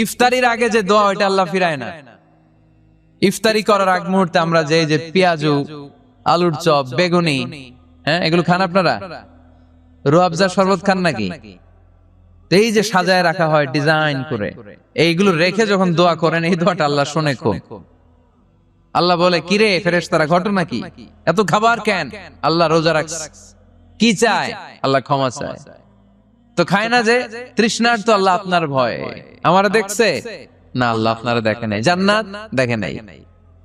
ইফতারির আগে যে দোয়া ওইটা আল্লাহ ফিরায় না। ইফতারি করার আগ মুহূর্তে আমরা যে পেঁয়াজু, আলুর চপ, বেগুনি, হ্যাঁ এগুলো খান আপনারা? রুয়াবজা শরবত খান নাকি? এই যে সাজায় রাখা হয় ডিজাইন করে, এইগুলো রেখে যখন দোয়া করেন এই দোয়াটা আল্লাহ শোনে খুব। আল্লাহ বলে, কিরে ফেরেশতারা ঘটনা কি, এত খাবার কেন? আল্লাহ রোজা রাখছে। কি চায়? আল্লাহ ক্ষমা চায়। তো খায় না যে তৃষ্ণার, তো আল্লাহ আপনার ভয়। আমারা দেখছে না, আল্লাহ আপনারা দেখে নাই। জান্নাত দেখে নাই,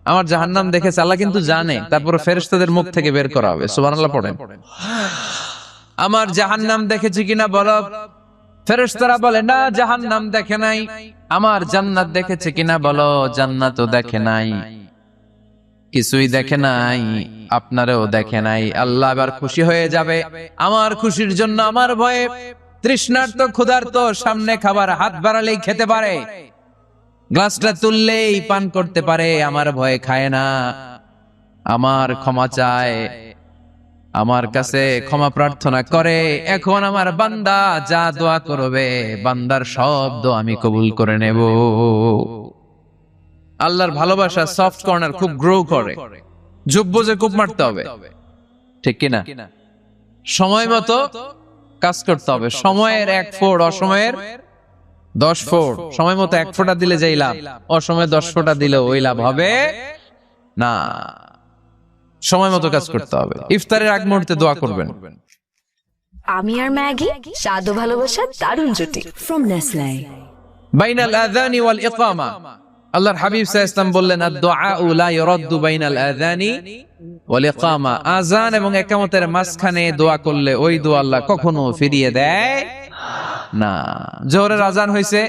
আমার জাহান্নাম দেখেছে আল্লাহ কিন্তু জানে। তারপরে ফেরেশতাদের মুখ থেকে বের করা হবে। সুবহানাল্লাহ পড়েন। আমার জাহান্নাম দেখেছি কিনা বলো। ফেরেশতারা বলে না, জাহান্নাম দেখে নাই। আমার জান্নাত দেখেছে কিনা বলো, জান্নাতও দেখে নাই। কিছুই দেখে নাই, আপনারও দেখে নাই। আল্লাহ এবার খুশি হয়ে যাবে। আমার খুশির জন্য আমার ভয়ে তৃষ্ণার্ত ক্ষুধার্ত সামনে খাবার হাত বাড়ালেই খেতে পারে, গ্লাসটা তুললেই পান করতে পারে, আমার ভয়ে খায় না। আমার ক্ষমা চায়, আমার কাছে ক্ষমা প্রার্থনা করে। এখন আমার বান্দা যা দোয়া করবে, বান্দার সব দোয়া আমি কবুল করে নেব। আল্লাহর ভালোবাসা সফট কর্নার খুব গ্রো করে। যোগ্য যে কূপ মারতে হবে, ঠিক কিনা? সময় মতো কাজ করতে হবে। সময়ের 1 ফোঁট, অসময়ের 10 ফোঁট। সময় মতো 1 ফোঁটা দিলে যেই লাভ, অসময়ে 10 ফোঁটা দিলে ওই লাভ হবে না। সময় মতো কাজ করতে হবে। ইফতারের আগ মুহূর্তে দোয়া করবেন। আমি আর ম্যাগি, স্বাদ ও ভালোবাসা দারুণ জুটি। From Nestle. বাইনাল আযানি ওয়াল ইকামা, আল্লাহর হাবিব সাল্লাল্লাহু আলাইহি ওয়াসাল্লাম বললেন, আদ-দুআউ লা ইউরাদ্দু বাইনাল আযানি ওয়াল ইকামা। আযান এবং ইকামতের মাঝখানে দোয়া করলে ওই দোয়া আল্লাহ কখনো ফিরিয়ে দেয় না। জোহরের আযান হইছে,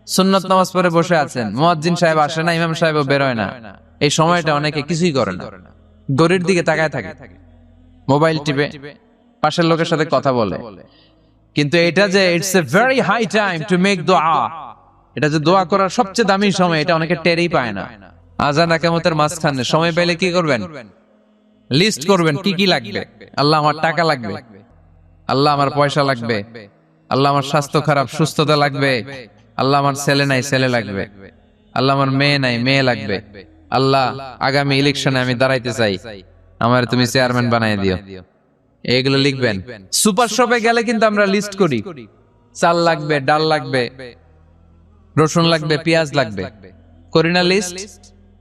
সুন্নাত নামাজ পড়ে বসে আছেন, মুয়াজ্জিন সাহেব আসে না, ইমাম সাহেবও বের হয় না। এই সময়টা অনেকে কিছুই করে না, ঘড়ির দিকে তাকায় থাকে, মোবাইল টিপে, পাশের লোকের সাথে কথা বলে। কিন্তু এটা যে it's a very high time to make দোয়া, এটা যে দোয়া করার সবচেয়ে দামি সময়, এটা অনেকে টেরই পায় না। আযান ইকামতের মাঝখানে সময় পেলে কি করবেন? লিস্ট করবেন কি কি লাগবে। আল্লাহ আমার টাকা লাগবে, আল্লাহ আমার পয়সা লাগবে, আল্লাহ আমার স্বাস্থ্য খারাপ, সুস্থতা লাগবে, আল্লাহ আমার ছেলে নাই, ছেলে লাগবে, আল্লাহ আমার মেয়ে নাই, মেয়ে লাগবে, আল্লাহ আগামী ইলেকশনে আমি দাঁড়াইতে চাই, আমার তুমি চেয়ারম্যান বানাই দিও। এগুলো লিখবেন। সুপার শপে গেলে কিন্তু আমরা লিস্ট করি, চাল লাগবে, ডাল লাগবে, রসুন লাগবে, পেঁয়াজ লাগবে, করি না লিস্ট?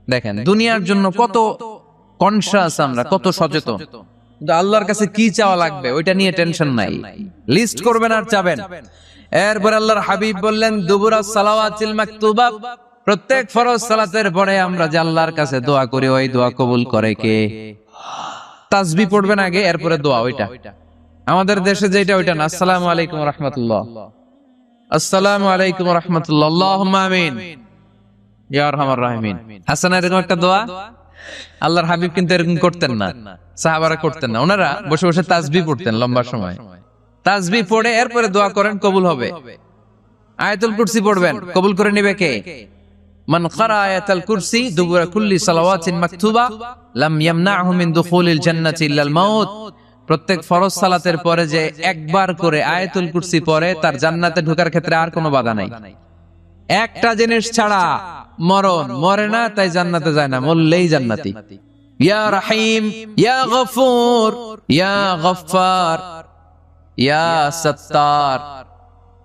দেখেন দুনিয়ার জন্য কত কনশাস আমরা, কত সচেতন। কিন্তু আল্লাহর কাছে কি চাওয়া লাগবে ওইটা নিয়ে টেনশন নাই। লিস্ট করবেন আর চাবেন। এরপর আল্লাহর হাবিব বললেন, দুবুরাস সালাওয়াতিল মাকতুবা, প্রত্যেক ফরজ সালাতের পরে আমরা যে আল্লাহর কাছে দোয়া করি, ওই দোয়া কবুল করে কে? তাসবিহ পড়বেন আগে, এরপরে দোয়া। ওইটা আমাদের দেশে যেটা, ওইটা না। আসসালামু আলাইকুম ওয়া রাহমাতুল্লাহ, আসসালামু আলাইকুম ওয়া রাহমাতুল্লাহ, আল্লাহুম্মা আমিন ইয়া আরহামার রাহিমিন। হাসান, এরকম একটা দোয়া আল্লাহর হাবিব কিন্তু এরকম করতেন না, সাহাবারা করতেন না। ওনারা বসে বসে তাসবিহ পড়তেন লম্বা সময়। তাসবিহ পড়ে এরপরে দোয়া করেন, কবুল হবে। আয়াতুল কুরসি পড়বেন, কবুল করে নেবে কে? মান ক্বারা আয়াতুল কুরসি দুবুরা কুল্লি সালাওয়াতিন মাকতুবা লাম ইয়ামনাহু মিন দুখুলিল জান্নাতি ইল্লাল মাউত। প্রত্যেক ফরজ সালাতের পরে যে একবার করে আয়াতুল কুরসি পড়ে, তার জান্নাতে ঢোকার ক্ষেত্রে আর কোনো বাধা নাই। একটা জিনিস ছাড়া, মরণ। মরে না তাই জান্নাতে যায় না, মরলেই জান্নাতি। ইয়া রাহিম, ইয়া গফুর, ইয়া গফফার, ইয়া সত্তার,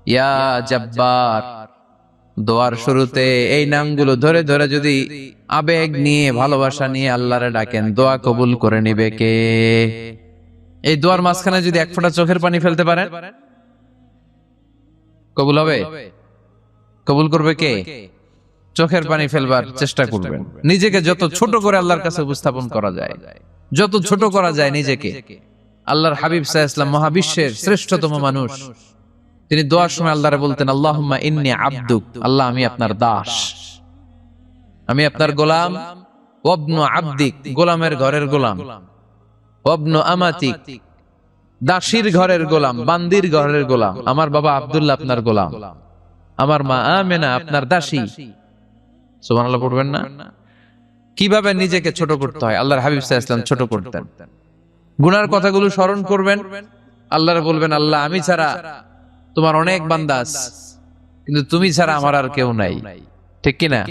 ইয়া জব্বার। দোয়ার শুরুতে এই নামগুলো ধরে ধরে যদি আবেগ নিয়ে, ভালোবাসা নিয়ে আল্লাহরে ডাকেন, দোয়া কবুল করে নিবে কে? এই দোয়ার মাঝখানে যদি 1 ফোঁটা চোখের পানি ফেলতে পারেন, কবুল হবে? কবুল করবে কে? চোখের পানি ফেলবার চেষ্টা করবেন। নিজেকে যত ছোট করে আল্লাহর কাছে উপস্থাপন করা যায়, যত ছোট করা যায় নিজেকে। আল্লাহর হাবিব সাল্লাল্লাহু আলাইহি ওয়াসাল্লাম মহাবিশ্বের শ্রেষ্ঠতম মানুষ, তিনি দোয়ার সময় আল্লাহরে বলতেন, আল্লাহুম্মা ইন্নী আবদুক, আল্লাহ আমি আপনার দাস, আমি আপনার গোলাম। ওয়াবনু আবদিক, গোলামের ঘরের গোলাম। ওয়াবনু আমাতিক, দাসীর ঘরের গোলাম, বান্দির ঘরের গোলাম। আমার বাবা আব্দুল্লাহ আপনার গোলাম, আমার মা আমেনা আপনার দাসী। সুবহানাল্লাহ পড়বেন না? কিভাবে নিজেকে ছোট করতে হয় আল্লাহর হাবিব সাল্লাল্লাহু আলাইহি ওয়াসাল্লাম ছোট করতেন। গুনার কথাগুলো স্মরণ করবেন, আল্লাহরে বলবেন, আল্লাহ আমি ছাড়া তোমার অনেক বান্দা আছে, কিন্তু তুমি ছাড়া আমার আর কেউ নাই, ঠিক কিনা?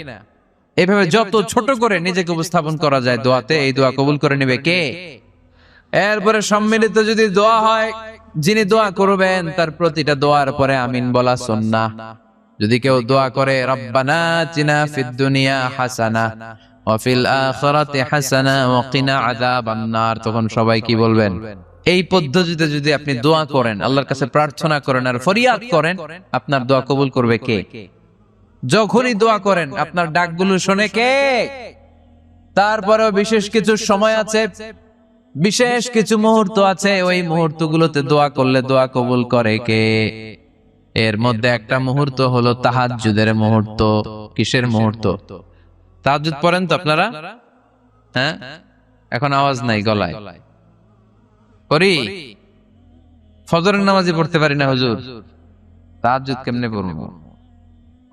এইভাবে যত ছোট করে নিজেকে উপস্থাপন করা যায় দোয়াতে, এই দোয়া কবুল করে নেবে কে? এরপরে সম্মিলিত যদি দোয়া হয়, যিনি দোয়া করবেন তার প্রতিটা দোয়ার পরে আমিন বলা সুন্নাহ। যদি কেউ দোয়া করে রব্বানা আতিনা ফিদ দুনিয়া হাসানা ওয়া ফিল আখিরাতি হাসানা ওয়া কিনা আযাবান নার, তখন সবাই কি বলবেন? এই পদ্ধতিতে যদি আপনি দোয়া করেন, আল্লাহর কাছে প্রার্থনা করেন আর ফরিয়াদ করেন, আপনার দোয়া কবুল করবে কে? যখনই দোয়া করেন আপনার ডাকগুলো শোনে কে? তারপরেও বিশেষ কিছু সময় আছে, বিশেষ কিছু মুহূর্ত আছে, ওই মুহূর্তগুলোতে দোয়া করলে দোয়া কবুল করে কে? এর মধ্যে একটা মুহূর্ত হলো তাহাজ্জুদের মুহূর্ত। কিসের মুহূর্ত? তাহাজ্জুদ পড়েন তো আপনারা? হ্যাঁ, এখন আওয়াজ নাই গলায়। করি? ফজরের নামাজই পড়তে পারি না হুজুর, তাহাজ্জুদ কেমনে পড়বো?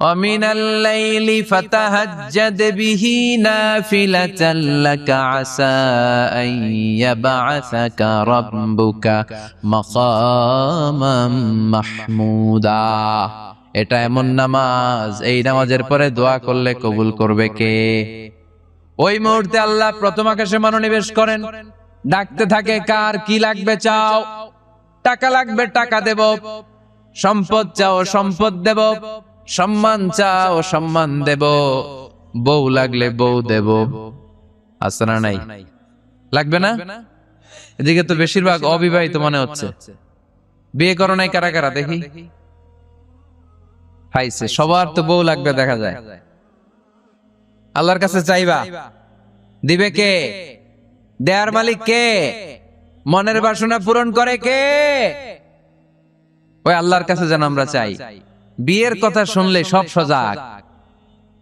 ومن الليل فتهجد به نافلة لك عسى أن يبعثك ربك مقاما محمودا। এটা এমন নামাজ, এই নামাজের পরে দোয়া করলে কবুল করবে কে? ওই মুহূর্তে আল্লাহ প্রথম আকাশে মনোনিবেশ করেন, ডাকতে থাকে কার কি লাগবে চাও, টাকা লাগবে টাকা দেব, সম্পদ চাও সম্পদ দেব, সম্মান চাও সম্মান দেব, বউ লাগলে বউ দেব। আছে না নাই? লাগবে না? এদিকে তো বেশিরভাগ অবিবাহিত মনে হচ্ছে। বিয়ে করো নাই কারা কারা দেখি? পাইছে, সবার তো বউ লাগবে দেখা যায়। আল্লাহর কাছে চাইবা, দিবে কে? দেয়ার মালিক কে? মনের বাসনা পূরণ করে কে? ওই আল্লাহর কাছে যেন আমরা চাই। বিয়ের কথা শুনলে সব সজাগ,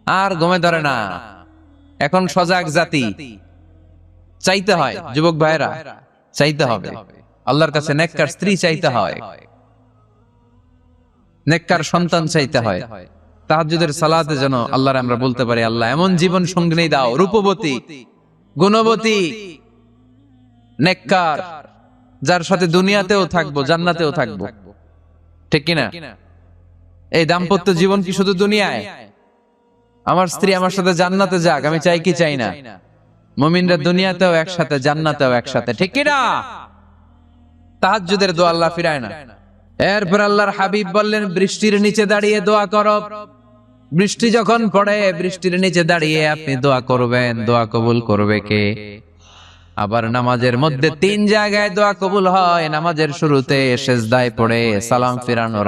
আর গমে ধরে না। এখন সজাগ জাতি, চাইতে হয়। যুবক ভাইরা চাইতে হবে আল্লাহর কাছে, নেককার স্ত্রী চাইতে হয়, নেককার সন্তান চাইতে হয়। তাহাজ্জুদের সালাতে যেন আল্লাহর আমরা বলতে পারি, আল্লাহ এমন জীবন সঙ্গিনী দাও, রূপবতী, গুণবতী, নেককার, যার সাথে দুনিয়াতেও থাকবো জান্নাতেও থাকবো, ঠিক কিনা? এই দাম্পত্য জীবন কি শুধু দুনিয়ায়? আমার স্ত্রী আমার সাথে জান্নাতে যাক, আমি চাই কি চাই না? মুমিনরা দুনিয়াতেও একসাথে জান্নাতেও একসাথে, ঠিক কিনা? তাহাজ্জুদের দোয়া আল্লাহ ফিরায় না। এরপর আল্লাহর হাবিব বললেন বৃষ্টির নিচে দাঁড়িয়ে দোয়া করো। বৃষ্টি যখন পড়ে বৃষ্টির নিচে দাঁড়িয়ে আপনি দোয়া করবেন, দোয়া কবুল করবে কে? আবার নামাজের মধ্যে 3 জায়গায় দোয়া কবুল হয়। নামাজের শুরুতে, সেজদায় পড়ে, সালাম ফিরানোর